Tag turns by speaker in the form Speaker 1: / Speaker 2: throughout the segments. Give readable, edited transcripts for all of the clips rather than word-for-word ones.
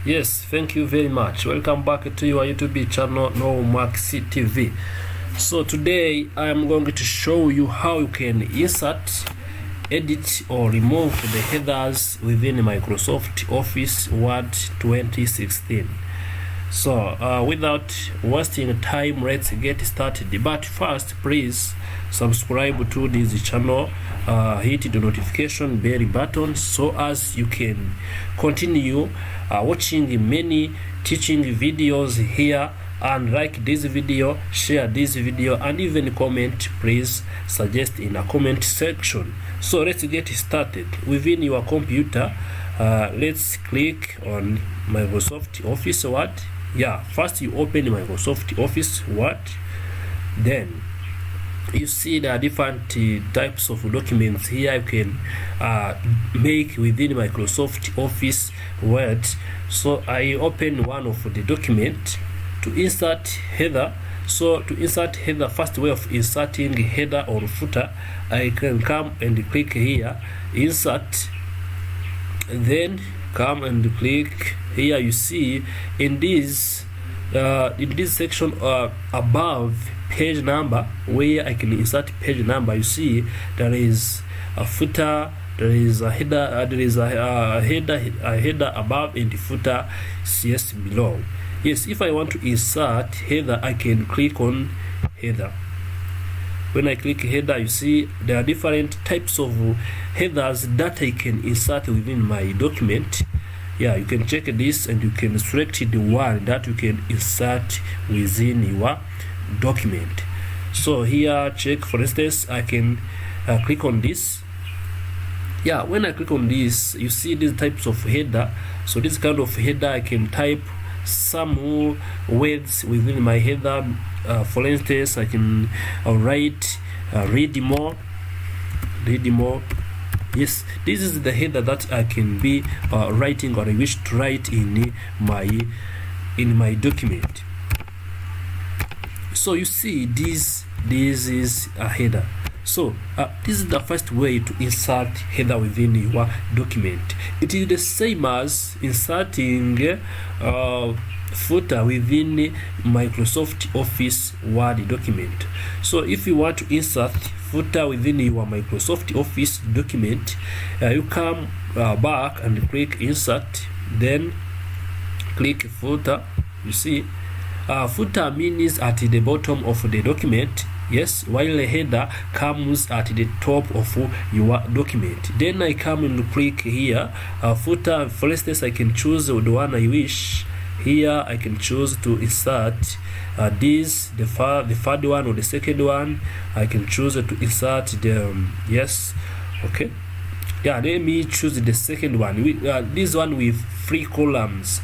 Speaker 1: Yes, thank you very much. Welcome back to your YouTube channel, NoMax TV. So today I am going to show you how you can insert, edit or remove the headers within Microsoft Office Word 2016. So without wasting time, let's get started. But first, please subscribe to this channel, hit the notification bell button so as you can continue watching many teaching videos here, and like this video, share this video, and even comment. Please suggest in a comment section. So let's get started. Within your computer, let's click on Microsoft Office Word. First you open Microsoft Office Word, then you see there are different types of documents here you can make within Microsoft Office Word. So I open one of the document to insert header. So to insert header, first way of inserting header or footer, I can come and click here, insert, then come and click here. You see in this section above page number, where I can insert page number, you see there is a footer, there is a header, there is a header above and the footer CS below. Yes, if I want to insert header, I can click on header. When I click header, you see there are different types of headers that I can insert within my document. You can check this and you can select the one that you can insert within your document. So here, check, for instance, I can click on this. When I click on this, you see these types of header. So this kind of header, I can type some words within my header. For instance, I can write read more. Yes, this is the header that I can be writing, or I wish to write in my document. So you see this is a header. So this is the first way to insert header within your document. It is the same as inserting footer within Microsoft Office Word document. So if you want to insert footer within your Microsoft Office document, you come back and click insert, then click footer. You see footer means at the bottom of the document, yes, while the header comes at the top of your document. Then I come and click here footer. For instance, I can choose the one I wish. Here I can choose to insert this, the third one or the second one. I can choose to insert the yes, okay. Let me choose the second one. This one with 3 columns.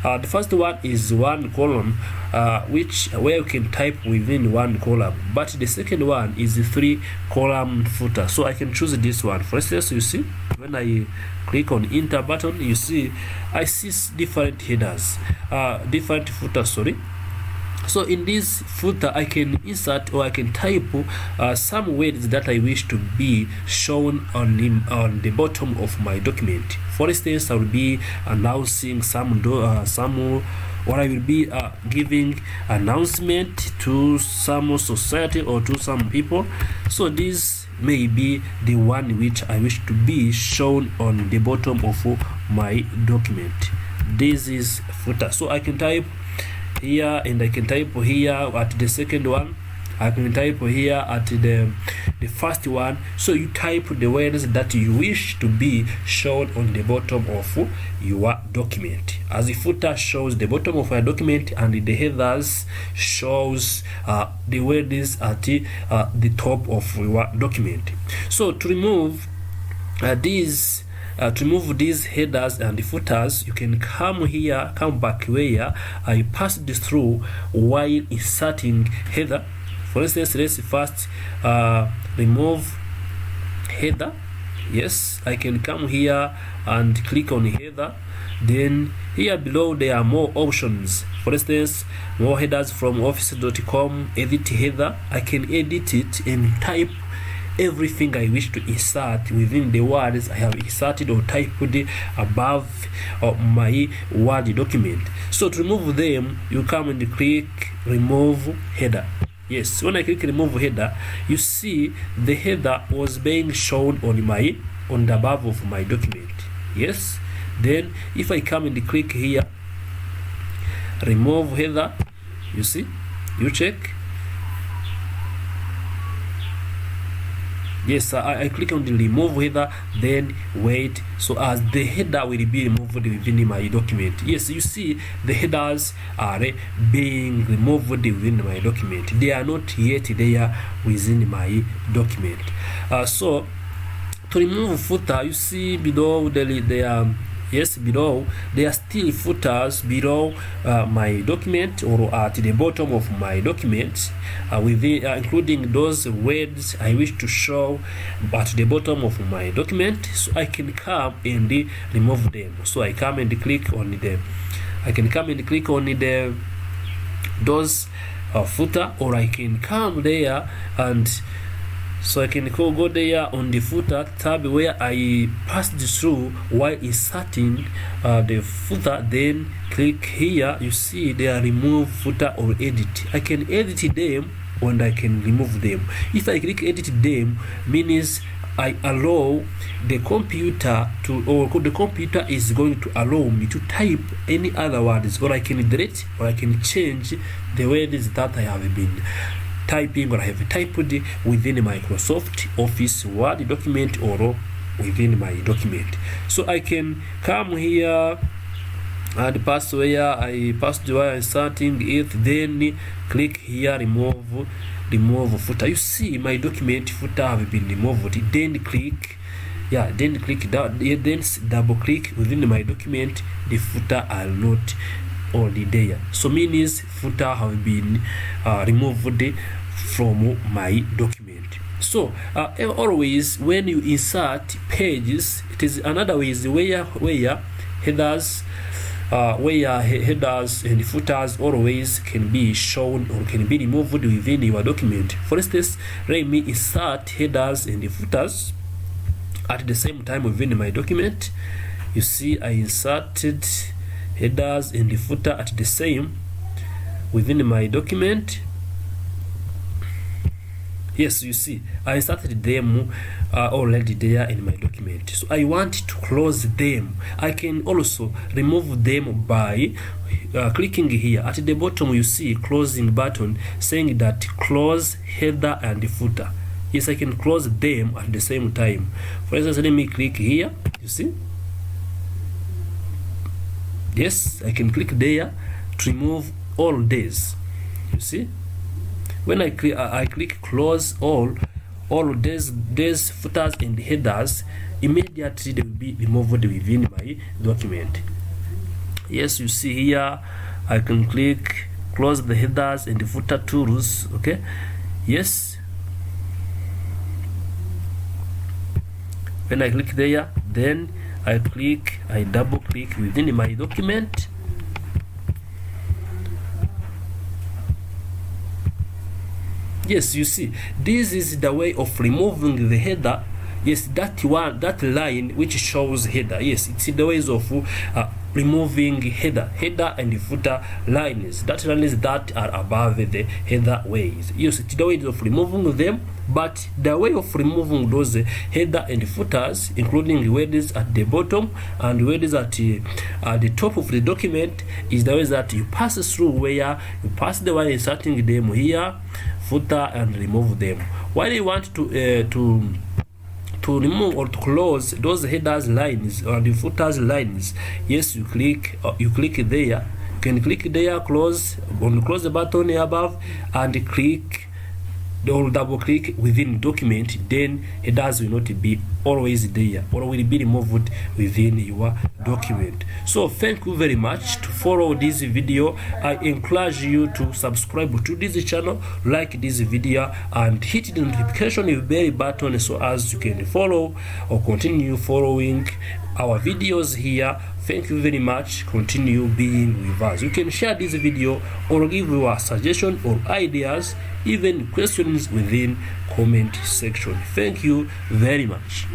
Speaker 1: The first one is 1 column, where you can type within 1 column, but the second one is a 3 column footer. So I can choose this one. For instance, you see when I click on enter button, you see I see different headers, different footers, sorry. So in this footer, I can insert or I can type some words that I wish to be shown on the bottom of my document. For instance, I will be announcing or I will be giving announcement to some society or to some people. So this may be the one which I wish to be shown on the bottom of my document. This is footer. So I can type here and I can type here at the second one. I can type here at the first one. So you type the words that you wish to be shown on the bottom of your document. As the footer shows the bottom of your document, and the headers shows the words at the top of your document. So to remove these headers and the footers, you can come back where I passed this through while inserting header. For instance, let's first remove header. Yes, I can come here and click on header. Then here below there are more options. For instance, more headers from office.com, edit header. I can edit it and type everything I wish to insert within the words I have inserted or typed above my Word document. So to remove them, you come and click remove header. Yes, when I click remove header, you see the header was being shown on the above of my document. Yes, then if I come and click here remove header, you see, you check. Yes, I click on the remove header, then wait, so as the header will be removed within my document. Yes, you see the headers are being removed within my document. They are not yet there within my document. So to remove footer, you see below below there are still footers below my document, or at the bottom of my document, including those words I wish to show at the bottom of my document. So I can come and remove them. So I come and click on them. I can come and click on those footer, or I can come there and so I can go there on the footer tab where I passed through while inserting the footer, then click here. You see there remove footer or edit. I can edit them and I can remove them. If I click edit them, means I allow the computer to, or the computer is going to allow me to type any other words, or I can delete, or I can change the words that I have been typing or I have typed within Microsoft Office Word document or within my document. So I can come here and pass where I passed while inserting it, then click here remove footer. You see my document footer have been removed. Then click that, then double click within my document, the footer are not already there. So means footer have been removed from my document. So always when you insert pages, it is another ways where headers headers and footers always can be shown or can be removed within your document. For instance, let me insert headers and footers at the same time within my document. You see I inserted headers and the footer at the same within my document. Yes, you see I inserted them already there in my document. So I want to close them. I can also remove them by clicking here at the bottom. You see closing button saying that close header and footer. Yes, I can close them at the same time. For instance, let me click here. You see, yes, I can click there to remove all these. You see, when I click close all these footers and headers, immediately they will be removed within my document. Yes, you see here I can click close the headers and the footer tools. Okay, yes, when I click there, then I double click within my document. Yes, you see this is the way of removing the header. Yes, that line which shows header. Yes, it's the ways of removing header and footer lines, that lines that are above the header ways. Yes, it's the ways of removing them, but the way of removing those header and footers, including words at the bottom and words at the top of the document, is the way that you pass through, where you pass the one inserting them here, footer, and remove them. While you want to remove or to close those headers lines or the footers lines, yes, you click there. You can click there, close the button above, and click or double click within document. Then headers will not be always there, or will be removed within your document. So thank you very much. To follow this video, I encourage you to subscribe to this channel, like this video, and hit the notification bell button so as you can follow or continue following our videos here. Thank you very much. Continue being with us. You can share this video or give your suggestion or ideas, even questions within comment section. Thank you very much.